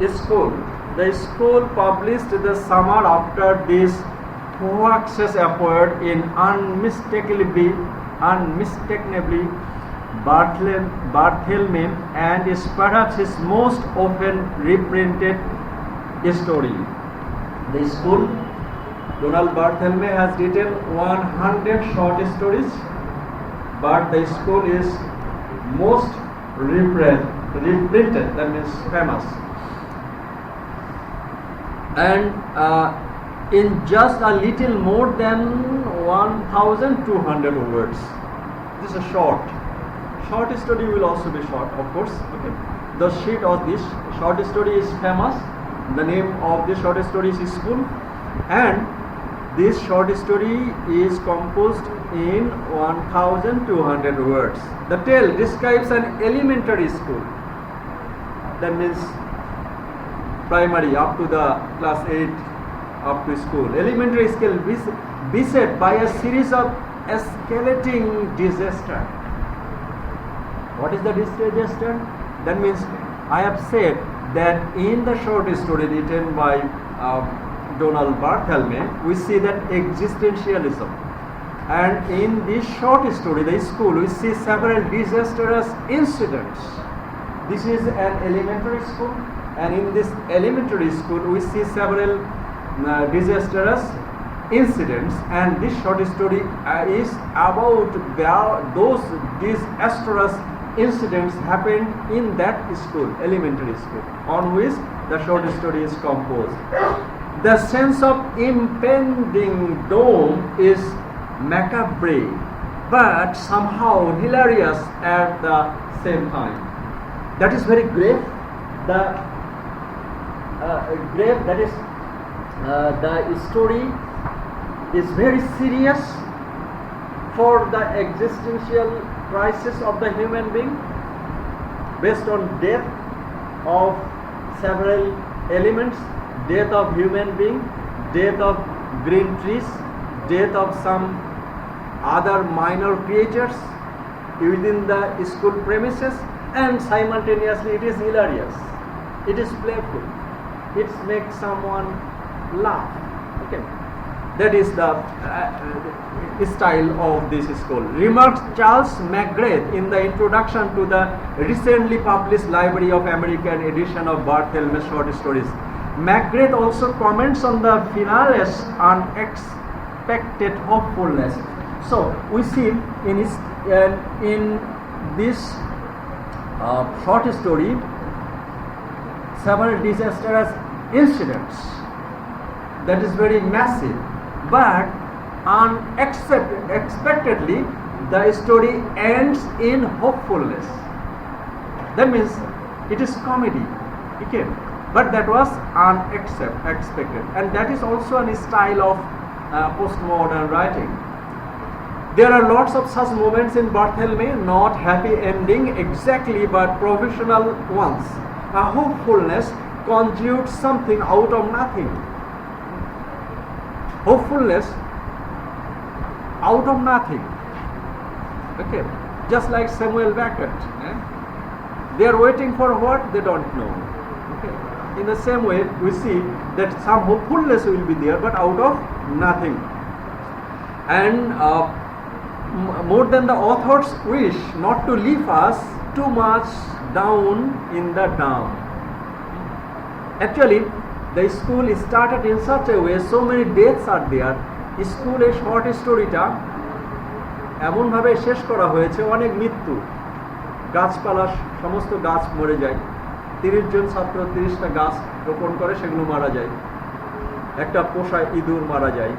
school. The school published the summer after this hoaxes appeared in unmistakably Barthelme, and is perhaps his most often reprinted story. The school, Donald Barthelme has written 100 short stories, but the school is most reprinted, that means famous. And in just a little more than 1,200 words. This is a short story will also be short, of course. Okay, the sheet of this short story is famous. The name of this short story is School, and this short story is composed in 1,200 words. The tale describes an elementary school, that means primary up to the class 8 up to school. Elementary school beset by a series of escalating disaster. What is the disaster? That means I have said that in the short story written by Donald Barthelme, we see that existentialism, and in this short story, the school, we see several disastrous incidents. This is an elementary school, and in this elementary school, we see several disastrous incidents, and this short story is about those disastrous incidents happened in that school, elementary school, on which the short story is composed. The sense of impending doom is macabre, but somehow hilarious at the same time. That is very grave. The story is very serious for the existential crisis of the human being, based on death of several elements, death of human being, death of green trees, death of some other minor creatures within the school premises, and simultaneously it is hilarious, it is playful, it makes someone laugh. Okay, that is the style of this school, remarks Charles McGrath in the introduction to the recently published Library of American edition of Barthelme's short stories. McGrath also comments on the finale's unexpected hopefulness. So we see in this short story several disastrous incidents, that is very massive, but unexpectedly the story ends in hopefulness. That means it is comedy, okay, but that was unexpected, and that is also a style of postmodern writing. There are lots of such moments in Barthelme, not happy ending exactly, but provisional ones. A hopefulness conjured something out of nothing. Hopefulness out of nothing. Okay, just like Samuel Beckett. They are waiting for what? They don't know. Okay. In the same way, we see that some hopefulness will be there, but out of nothing. And more than the author's wish not to leave us too much down in the dump. Actually, the school is started in such a way, so many deaths are there. স্কুলে short স্টোরিটা এমনভাবে শেষ করা হয়েছে, অনেক মৃত্যু, গাছপালা, সমস্ত গাছ মরে যায়, 30 জন ছাত্র 30টা গাছ রোপণ করে, সেগুলো মারা যায়, একটা পোষা ইঁদুর মারা যায়,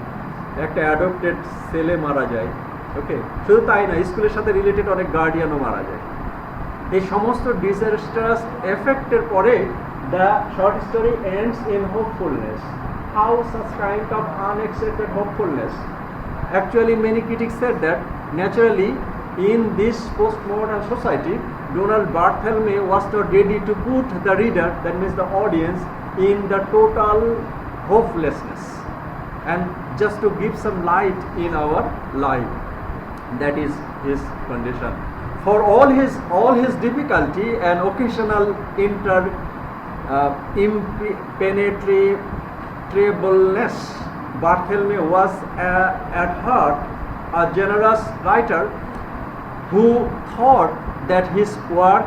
একটা অ্যাডপ্টেড ছেলে মারা যায়। ওকে, শুধু তাই না, স্কুলের সাথে রিলেটেড অনেক গার্ডিয়ানও মারা যায়। এই সমস্ত ডিজাস্টারাস এফেক্টের পরে the short story ends in hopefulness. How such kind of unexpected hopefulness? Actually, many critics said that naturally in this postmodern society, Donald Barthelme was not ready to put the reader, that means the audience, in the total hopelessness, and just to give some light in our life. That is his condition. For all his difficulty and occasional impenetrableness. Barthelme was at heart a generous writer who thought that his work,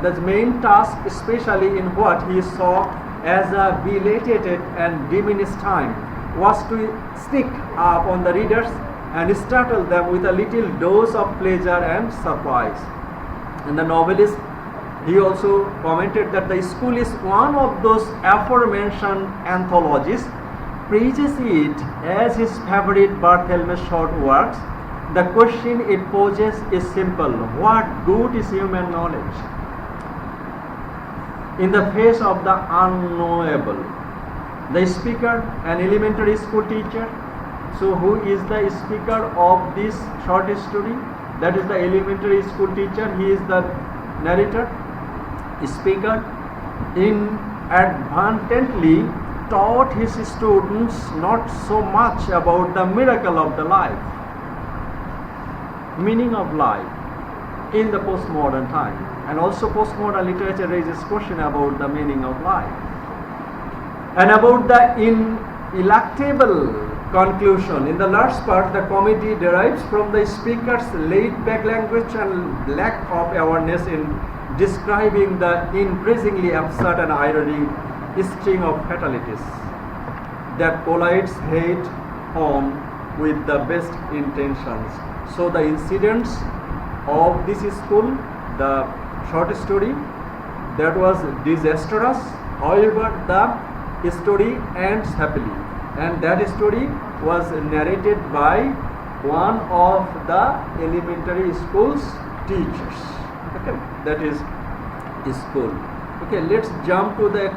the main task, especially in what he saw as a belated and diminished time, was to sneak up on the readers and startle them with a little dose of pleasure and surprise. And the novelist, he also commented that the school is one of those aforementioned anthologies, praises it as his favorite Barthelme short works. The question it poses is simple: what good is human knowledge in the face of the unknowable? The speaker, an elementary school teacher. So who is the speaker of this short story? That is the elementary school teacher. He is the narrator. Speaker inadvertently taught his students not so much about the miracle of the life, meaning of life in the postmodern time. And also postmodern literature raises question about the meaning of life and about the ineluctable conclusion. In the last part, the comedy derives from the speaker's laid-back language and lack of awareness in describing the increasingly absurd and ironic string of fatalities that collides head-on with the best intentions. So the incidents of this school, the short story, that was disastrous. However, the story ends happily, and that story was narrated by one of the elementary school's teachers. Okay, that is school. Okay, let's jump to the